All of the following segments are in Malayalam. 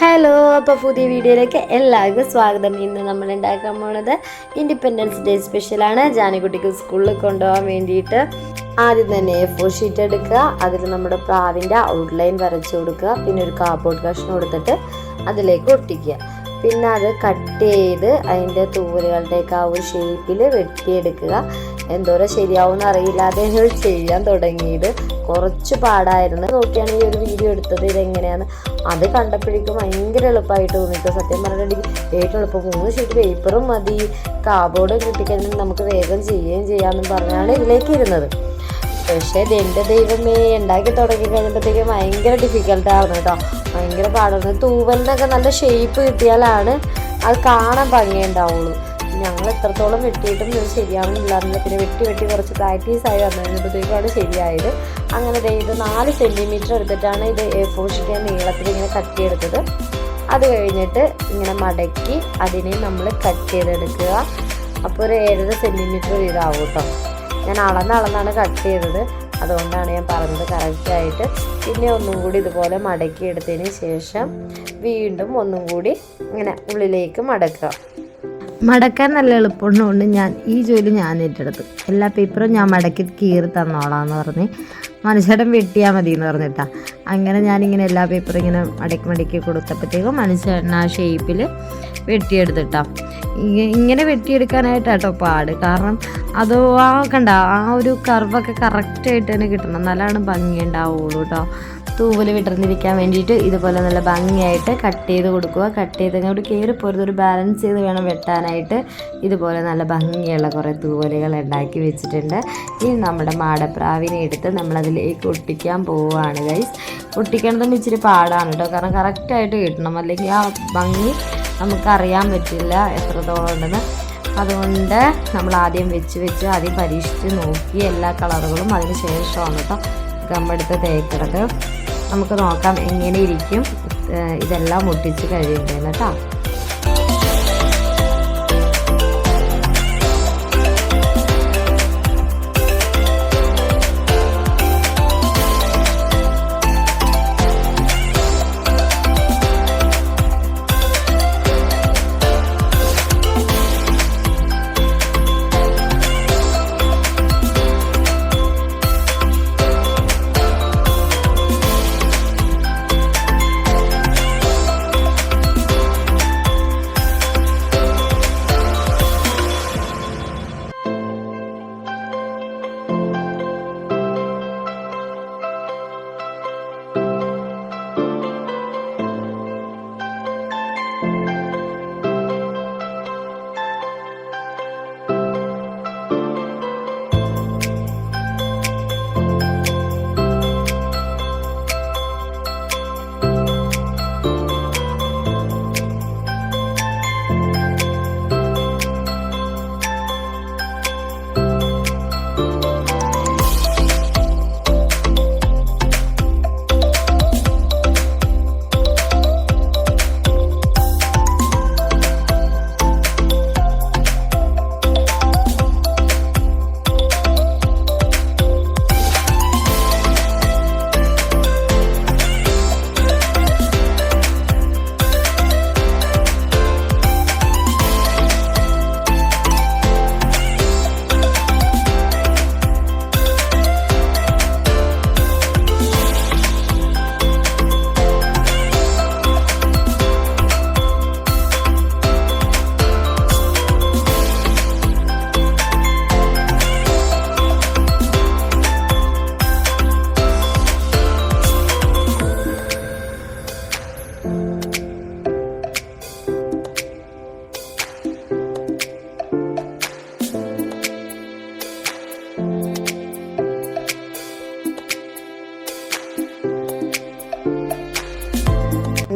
ഹലോ, അപ്പോൾ പുതിയ വീഡിയോയിലേക്ക് എല്ലാവർക്കും സ്വാഗതം. ഇന്ന് നമ്മൾ ഉണ്ടാക്കാൻ പോണത് ഇൻഡിപെൻഡൻസ് ഡേ സ്പെഷ്യലാണ്. ജാനിക്കുട്ടിക്ക് സ്കൂളിൽ കൊണ്ടുപോകാൻ വേണ്ടിയിട്ട് ആദ്യം തന്നെ A4 ഷീറ്റ് എടുക്കുക. അതിൽ നമ്മുടെ പ്രാവിൻ്റെ ഔട്ട്ലൈൻ വരച്ചു കൊടുക്കുക. പിന്നെ ഒരു കാർഡ്ബോർഡ് കഷ്ണം എടുത്തിട്ട് അതിലേക്ക് ഒട്ടിക്കുക. പിന്നെ അത് കട്ട് ചെയ്ത് അതിൻ്റെ തൂവലുകളുടെയൊക്കെ ആ ഒരു ഷേപ്പിൽ വെട്ടിയെടുക്കുക. എന്തോരം ശരിയാവുമെന്ന് അറിയില്ലാതെ ചെയ്യാൻ തുടങ്ങിയത് കുറച്ച് പാടായിരുന്നു. നോക്കിയാണ് ഈ ഒരു വീഡിയോ എടുത്തത് ഇതെങ്ങനെയാണ്. അത് കണ്ടപ്പോഴേക്കും ഭയങ്കര എളുപ്പമായിട്ട് തോന്നിയിട്ട് സത്യം പറഞ്ഞിട്ടുണ്ടെങ്കിൽ ഏറ്റവും എളുപ്പം 3 ഷീറ്റ് പേപ്പറും മതി, കാർഡ്ബോർഡ് കിട്ടിക്കഴിഞ്ഞാൽ നമുക്ക് വേഗം ചെയ്യുകയും ചെയ്യാമെന്നും പറഞ്ഞാണ് ഇതിലേക്ക് ഇരുന്നത്. പക്ഷേ എൻ്റെ ദൈവമേ, ഉണ്ടാക്കി തുടങ്ങി കഴിഞ്ഞപ്പോഴത്തേക്കും ഭയങ്കര ഡിഫിക്കൽട്ടായിരുന്നു കേട്ടോ. ഭയങ്കര പാടായിരുന്നു. തൂവലിനൊക്കെ നല്ല ഷേപ്പ് കിട്ടിയാലാണ് അത് കാണാൻ ഭംഗിയുണ്ടാവുള്ളൂ. ഞങ്ങൾ എത്രത്തോളം വെട്ടിയിട്ടും ഇത് ശരിയാവുന്നില്ലായിരുന്നില്ല. പിന്നെ വെട്ടി കുറച്ച് പ്രാക്ടീസായി വന്നു കഴിഞ്ഞപ്പോഴത്തേക്കാണ് ശരിയായത്. അങ്ങനെ ഇത് 4 സെൻറ്റിമീറ്റർ എടുത്തിട്ടാണ് ഇത് A4 ഷീറ്റ് നീളത്തിൽ ഇങ്ങനെ കട്ട് ചെയ്തെടുത്തത്. അത് കഴിഞ്ഞിട്ട് ഇങ്ങനെ മടക്കി അതിനെ നമ്മൾ കട്ട് ചെയ്തെടുക്കുക. അപ്പോൾ ഒരു 7.5 സെൻറ്റിമീറ്റർ വീതമാവും കേട്ടോ. ഞാൻ അളന്നാണ് കട്ട് ചെയ്തത്, അതുകൊണ്ടാണ് ഞാൻ പറഞ്ഞത് കറക്റ്റായിട്ട്. പിന്നെ ഒന്നും കൂടി ഇതുപോലെ മടക്കി എടുത്തതിന് ശേഷം വീണ്ടും ഒന്നും കൂടി ഇങ്ങനെ ഉള്ളിലേക്ക് മടക്കുക. മടക്കാൻ നല്ല എളുപ്പമുള്ളതുകൊണ്ട് ഈ ജോലി ഞാൻ ഏറ്റെടുത്തു. എല്ലാ പേപ്പറും ഞാൻ മടക്കി കീറി തന്നോളാന്ന് പറഞ്ഞ് മനുഷ്യടം വെട്ടിയാൽ മതി എന്ന് പറഞ്ഞിട്ടാ. അങ്ങനെ ഞാനിങ്ങനെ എല്ലാ പേപ്പറും ഇങ്ങനെ മടക്കി കൊടുത്തപ്പോഴത്തേക്കും മനുഷ്യൻ ആ ഷേപ്പിൽ വെട്ടിയെടുത്തിട്ടാ. ഇങ്ങനെ വെട്ടിയെടുക്കാനായിട്ടാട്ടോ പാട്. കാരണം അത് ആ ഒരു കർവൊക്കെ കറക്റ്റായിട്ട് തന്നെ കിട്ടണം, നല്ലതാണ് ഭംഗി ഉണ്ടാവുള്ളൂ കേട്ടോ. തൂവൽ വിടർന്നിരിക്കാൻ വേണ്ടിയിട്ട് ഇതുപോലെ നല്ല ഭംഗിയായിട്ട് കട്ട് ചെയ്ത് കൊടുക്കുക. കട്ട് ചെയ്ത് അങ്ങോട്ട് കയറിപ്പോരുത്, ഒരു ബാലൻസ് ചെയ്ത് വേണം വെട്ടാനായിട്ട്. ഇതുപോലെ നല്ല ഭംഗിയുള്ള കുറേ തൂവലുകൾ ഉണ്ടാക്കി വെച്ചിട്ടുണ്ട്. ഇനി നമ്മുടെ മാടപ്രാവിനെ എടുത്ത് നമ്മളതിലേക്ക് ഒട്ടിക്കാൻ പോവുകയാണ് ഗൈസ്. ഒട്ടിക്കണതും ഇച്ചിരി പാടാണ് കേട്ടോ, കാരണം കറക്റ്റായിട്ട് കിട്ടണം, അല്ലെങ്കിൽ ആ ഭംഗി നമുക്കറിയാൻ പറ്റില്ല എത്രത്തോളം ഉണ്ടെന്ന്. അതുകൊണ്ട് നമ്മൾ ആദ്യം വെച്ച് ആദ്യം പരീക്ഷിച്ച് നോക്കി എല്ലാ കളറുകളും. അതിന് ശേഷമാണ് കേട്ടോ ഗമ്മെടുത്ത് തേക്കുന്നത്. നമുക്ക് നോക്കാം എങ്ങനെ ഇരിക്കും ഇതെല്ലാം ഒട്ടിച്ച് കഴിയുന്നതെന്ന് കേട്ടോ.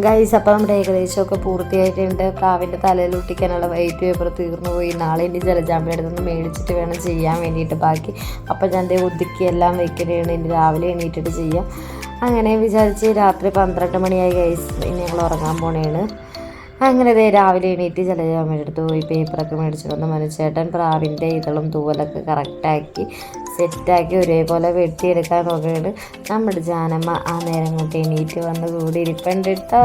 ഗൈസ്, അപ്പോൾ നമ്മുടെ ഏകദേശമൊക്കെ പൂർത്തിയായിട്ടുണ്ട്. പ്രാവിൻ്റെ തലയിൽ ഒട്ടിക്കാനുള്ള വൈറ്റ് പേപ്പർ തീർന്നു പോയി. നാളെ ഇനി ജലജാമ്പ അടുത്തൊന്ന് മേടിച്ചിട്ട് വേണം ചെയ്യാൻ വേണ്ടിയിട്ട് ബാക്കി. അപ്പോൾ ഞാൻ ഒതുക്കി എല്ലാം വെക്കണേണ്, ഇനി രാവിലെ എണീറ്റിട്ട് ചെയ്യാം. അങ്ങനെ വിചാരിച്ച് രാത്രി 12 മണിയായി ഗൈസ്. ഇനി ഞങ്ങൾ ഉറങ്ങാൻ പോണേണ്. അങ്ങനെ രാവിലെ എണീറ്റ് ജലജാമ്പയുടെ അടുത്ത് പോയി പേപ്പറൊക്കെ മേടിച്ചിട്ട് വന്ന് മനുഷ്യേട്ടൻ പ്രാവിൻ്റെ ഇതളും തൂവലൊക്കെ കറക്റ്റാക്കി സെറ്റാക്കി ഒരേപോലെ വെട്ടിയെടുക്കാൻ നോക്കുകയാണ്. നമ്മുടെ ജാനമ്മ ആ നേരം കൊണ്ട് എണീറ്റ് വന്ന് കൂടി ഇരിപ്പുണ്ട് കേട്ടോ.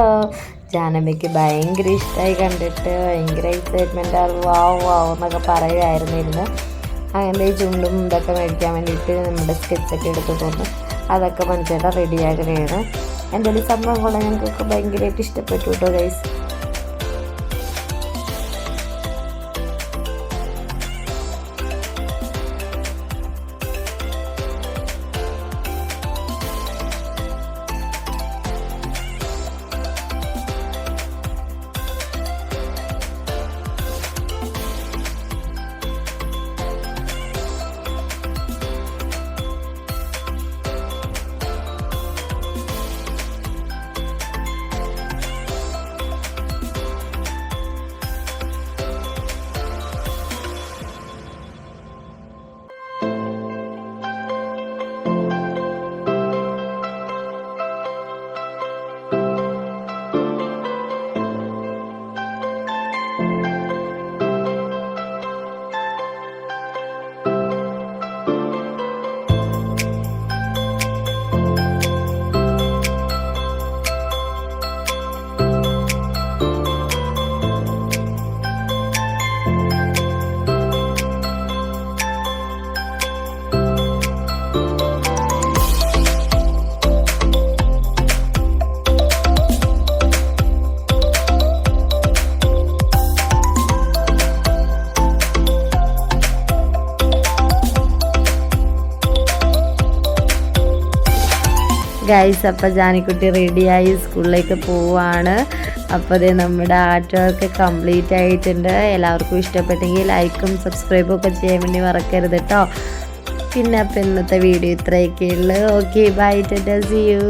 ജാനമ്മയ്ക്ക് ഭയങ്കര ഇഷ്ടമായി കണ്ടിട്ട്, ഭയങ്കര എക്സൈറ്റ്മെൻ്റ് ആണ്, വാവ് വാവ് എന്നൊക്കെ പറയുമായിരുന്നു. അങ്ങനെ ചുണ്ടും ഇതൊക്കെ മേടിക്കാൻ വേണ്ടിയിട്ട് നമ്മുടെ സ്കെച്ചൊക്കെ എടുത്തിട്ടുണ്ട്. അതൊക്കെ മനുഷ്യരുടെ റെഡിയാകണേണ്. എന്തായാലും സംഭവം കൊണ്ട് ഞങ്ങൾക്കൊക്കെ ഭയങ്കരമായിട്ട് ഇഷ്ടപ്പെട്ടു കേട്ടോ ഗൈസ്. ഗൈസ്, അപ്പോൾ ജാനിക്കുട്ടി റെഡിയായി സ്കൂളിലേക്ക് പോവാണ്. അപ്പോൾ അതേ നമ്മുടെ ആർട്ട് വർക്ക് കംപ്ലീറ്റ് ആയിട്ടുണ്ട്. എല്ലാവർക്കും ഇഷ്ടപ്പെട്ടെങ്കിൽ ലൈക്കും സബ്സ്ക്രൈബും ഒക്കെ ചെയ്യാൻ വേണ്ടി മറക്കരുത് കേട്ടോ. പിന്നെ അപ്പോൾ ഇന്നത്തെ വീഡിയോ ഇത്രയൊക്കെയുള്ളൂ. Okay, bye, tata, see U.